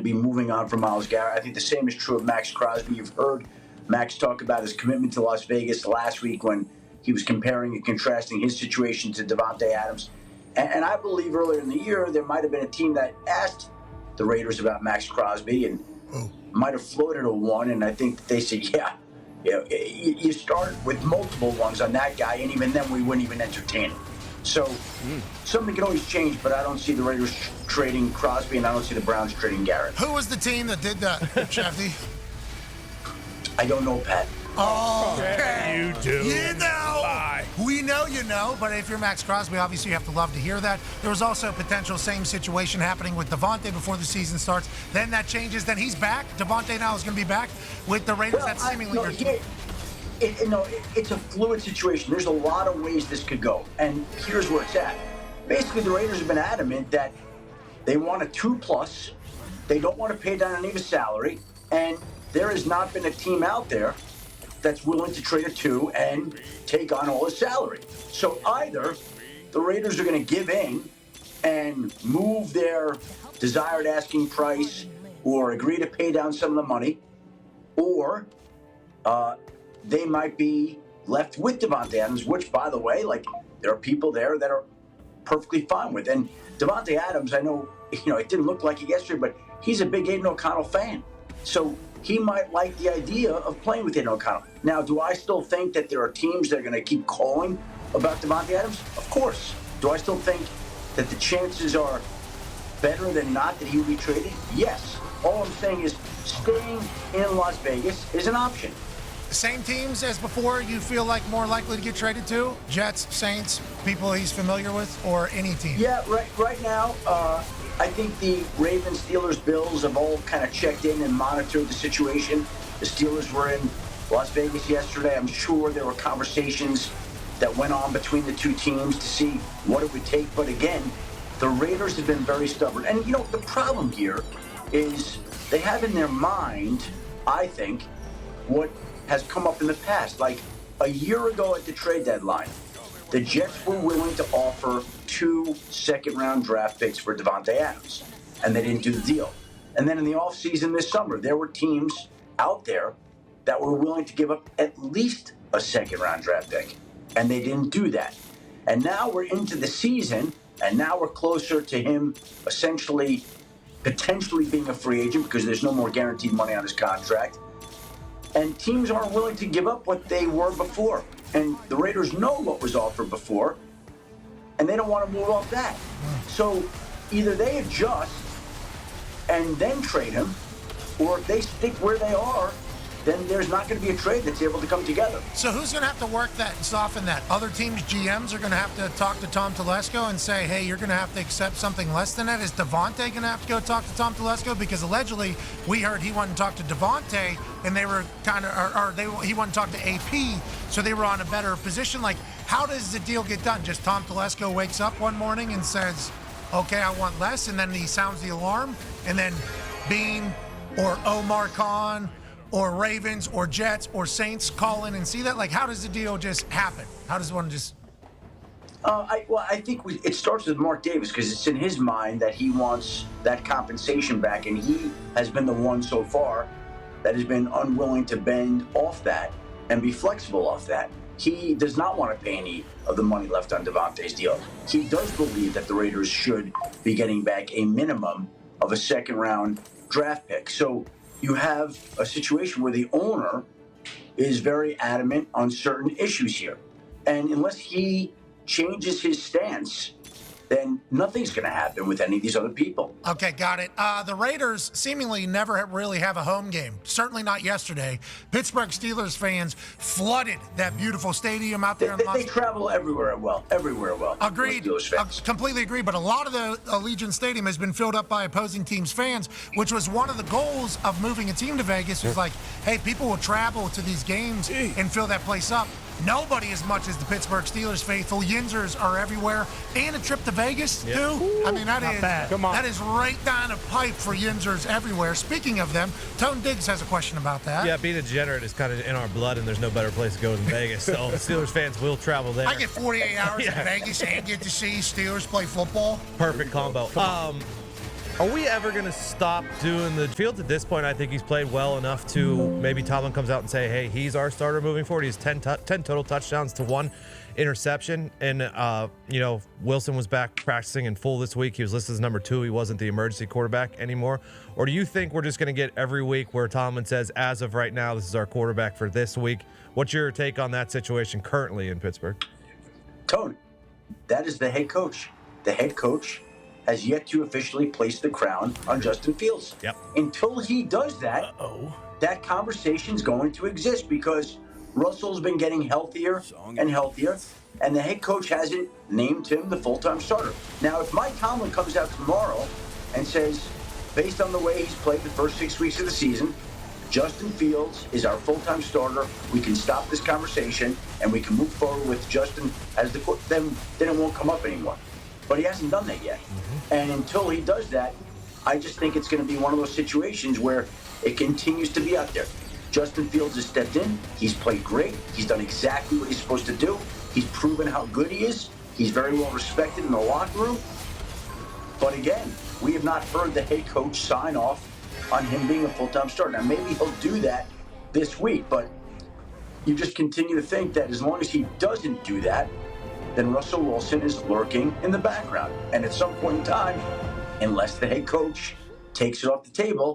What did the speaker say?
be moving on from Myles Garrett. I think the same is true of Max Crosby. You've heard Max talk about his commitment to Las Vegas last week when he was comparing and contrasting his situation to Davante Adams. And I believe earlier in the year there might have been a team that asked the Raiders about Max Crosby and might have floated a one, and I think they said, you start with multiple ones on that guy, and even then we wouldn't even entertain it. So something can always change, but I don't see the Raiders trading Crosby, and I don't see the Browns trading Garrett. Who was the team that did that, Shefty? I don't know, Pat. Oh, okay. You do. You know. Bye. We know you know, but if you're Max Crosby, obviously you have to love to hear that. There was also a potential same situation happening with Davante before the season starts. Then that changes. Then he's back. Davante now is going to be back with the Raiders. That's seemingly it's a fluid situation. There's a lot of ways this could go, and here's where it's at. Basically, the Raiders have been adamant that they want a 2+. They don't want to pay down any of his salary, and there has not been a team out there that's willing to trade a 2 and take on all his salary. So either the Raiders are going to give in and move their desired asking price or agree to pay down some of the money, or they might be left with Davante Adams, which, by the way, there are people there that are perfectly fine with. And Davante Adams, I know, it didn't look like it yesterday, but he's a big Aiden O'Connell fan. So he might like the idea of playing with Aiden O'Connell. Now, do I still think that there are teams that are going to keep calling about Davante Adams? Of course. Do I still think that the chances are better than not that he will be traded? Yes. All I'm saying is staying in Las Vegas is an option. Same teams as before you feel like more likely to get traded to? Jets, Saints, people he's familiar with, or any team? Yeah, right now, I think the Ravens, Steelers, Bills have all kind of checked in and monitored the situation. The Steelers were in Las Vegas yesterday. I'm sure there were conversations that went on between the two teams to see what it would take. But again, the Raiders have been very stubborn. And, the problem here is they have in their mind, I think, what has come up in the past. Like a year ago at the trade deadline, the Jets were willing to offer 2 second-round draft picks for Davante Adams, and they didn't do the deal. And then in the offseason this summer, there were teams out there that were willing to give up at least a second-round draft pick, and they didn't do that. And now we're into the season, and now we're closer to him essentially potentially being a free agent because there's no more guaranteed money on his contract. And teams aren't willing to give up what they were before. And the Raiders know what was offered before, and they don't want to move off that. So either they adjust and then trade him, or if they stick where they are, then there's not going to be a trade that's able to come together. So who's going to have to work that and soften that? Other teams' GMs are going to have to talk to Tom Telesco and say, hey, you're going to have to accept something less than that. Is Davante going to have to go talk to Tom Telesco? Because allegedly we heard he wanted to talk to Davante, and they were kind of, he wanted to talk to AP, so they were on a better position. Like, how does the deal get done? Just Tom Telesco wakes up one morning and says, okay, I want less, and then he sounds the alarm, and then Bean or Omar Khan or Ravens or Jets or Saints call in and see that? Like, how does the deal just happen? How does one just... I think it starts with Mark Davis because it's in his mind that he wants that compensation back, and he has been the one so far that has been unwilling to bend off that and be flexible off that. He does not want to pay any of the money left on Davante's deal. He does believe that the Raiders should be getting back a minimum of a second-round draft pick. So you have a situation where the owner is very adamant on certain issues here. And unless he changes his stance, then nothing's going to happen with any of these other people. Okay, got it. The Raiders seemingly never really have a home game. Certainly not yesterday. Pittsburgh Steelers fans flooded that beautiful stadium out there. They travel everywhere well. Agreed. Completely agree. But a lot of the Allegiant Stadium has been filled up by opposing teams' fans, which was one of the goals of moving a team to Vegas. Was like, hey, people will travel to these games and fill that place up. Nobody as much as the Pittsburgh Steelers faithful. Yinzers are everywhere. And a trip to Vegas, too. I mean, that is right down a pipe for Yinzers everywhere. Speaking of them, Tone Diggs has a question about that. Yeah, being a degenerate is kind of in our blood, and there's no better place to go than Vegas. So Steelers fans will travel there. I get 48 hours in Vegas and get to see Steelers play football. Perfect combo. Are we ever going to stop doing the Fields at this point? I think he's played well enough to maybe Tomlin comes out and say, hey, he's our starter moving forward. He's 10 total touchdowns to 1 interception. And, Wilson was back practicing in full this week. He was listed as number 2. He wasn't the emergency quarterback anymore. Or do you think we're just going to get every week where Tomlin says, as of right now, this is our quarterback for this week? What's your take on that situation currently in Pittsburgh? Tony, that is the head coach. The head coach has yet to officially place the crown on Justin Fields. Yep. Until he does that, that conversation's going to exist because Russell's been getting healthier and healthier, and the head coach hasn't named him the full-time starter. Now, if Mike Tomlin comes out tomorrow and says, based on the way he's played the first 6 weeks of the season, Justin Fields is our full-time starter, we can stop this conversation and we can move forward with Justin as the then it won't come up anymore. But he hasn't done that yet. And until he does that, I just think it's going to be one of those situations where it continues to be out there. Justin Fields has stepped in. He's played great. He's done exactly what he's supposed to do. He's proven how good he is. He's very well respected in the locker room. But again, we have not heard the head coach sign off on him being a full-time starter. Now, maybe he'll do that this week, but you just continue to think that as long as he doesn't do that, then Russell Wilson is lurking in the background. And at some point in time, unless the head coach takes it off the table,